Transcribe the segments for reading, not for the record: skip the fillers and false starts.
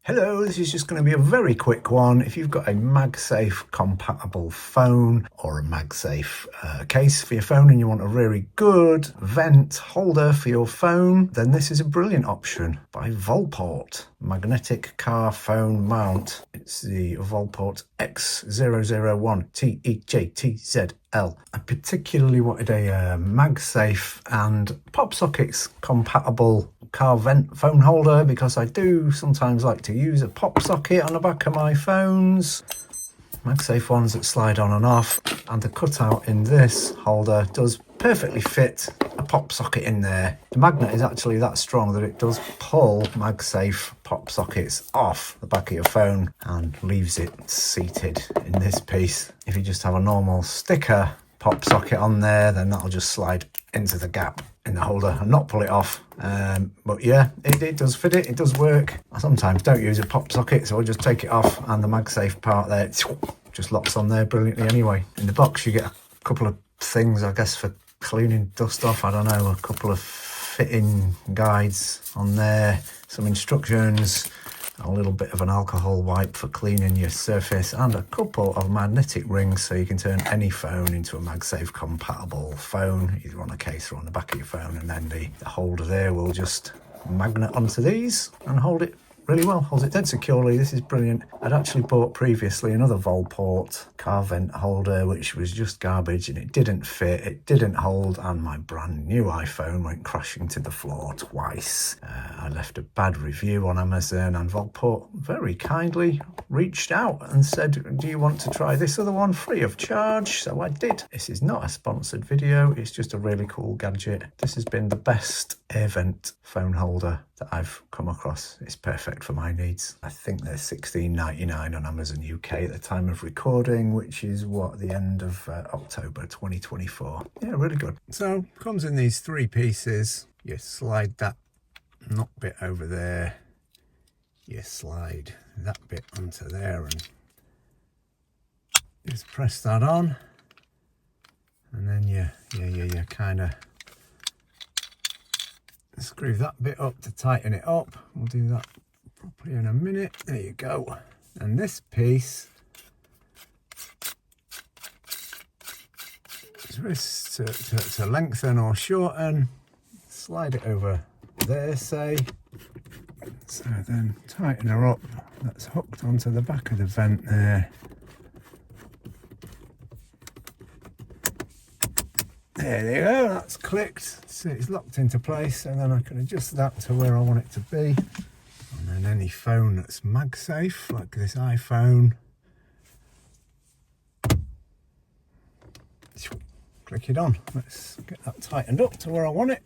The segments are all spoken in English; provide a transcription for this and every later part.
Hello, this is just going to be a very quick one. If you've got a MagSafe compatible phone or a MagSafe case for your phone and you want a really good vent holder for your phone, then this is a brilliant option by Volport. Magnetic car phone mount. It's the Volport X001 TEJTZL. I particularly wanted a MagSafe and Popsockets compatible car vent phone holder because I do sometimes like to use a pop socket on the back of my phones. MagSafe ones that slide on and off, and the cutout in this holder does perfectly fit a pop socket in there. The magnet is actually that strong that it does pull MagSafe pop sockets off the back of your phone and leaves it seated in this piece. If you just have a normal sticker pop socket on there, then that'll just slide into the gap in the holder and not pull it off. But yeah, it does fit it does work. I sometimes don't use a pop socket, so I just take it off, and the MagSafe part there just locks on there brilliantly anyway. In the box you get a couple of things, I guess, for cleaning dust off. I don't know, a couple of fitting guides on there, some instructions, a little bit of an alcohol wipe for cleaning your surface, and a couple of magnetic rings so you can turn any phone into a MagSafe compatible phone, either on a case or on the back of your phone, and then the holder there will just magnet onto these and hold it really well, holds it dead securely. This is brilliant. I'd actually bought previously another Volport car vent holder which was just garbage, and it didn't fit, it didn't hold, and my brand new iPhone went crashing to the floor twice. I left a bad review on Amazon, and Volport very kindly reached out and said, do you want to try this other one free of charge? So I did. This is not a sponsored video, it's just a really cool gadget. This has been the best air vent phone holder that I've come across. It's perfect for my needs. I think they're $16.99 on Amazon UK at the time of recording, which is the end of October 2024. Yeah, really good. So comes in these three pieces. You slide that nut bit over there, you slide that bit onto there, and just press that on, and then you kind of screw that bit up to tighten it up. We'll do that properly in a minute. There you go. And this piece is to lengthen or shorten. Slide it over there, say. So then tighten her up. That's hooked onto the back of the vent there. There you go, that's clicked. So it's locked into place, and then I can adjust that to where I want it to be. And then any phone that's MagSafe, like this iPhone, click it on. Let's get that tightened up to where I want it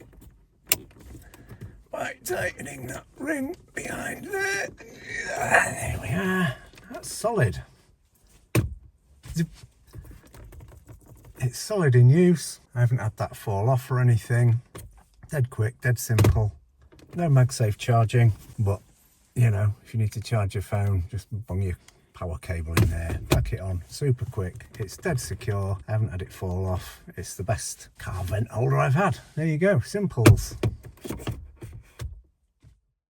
by tightening that ring behind there. There we are. That's solid. It's solid in use. I haven't had that fall off or anything. Dead quick, dead simple. No MagSafe charging, but you know, if you need to charge your phone, just bung your power cable in there, back it on, super quick. It's dead secure. I haven't had it fall off. It's the best car vent holder I've had. There you go, simples.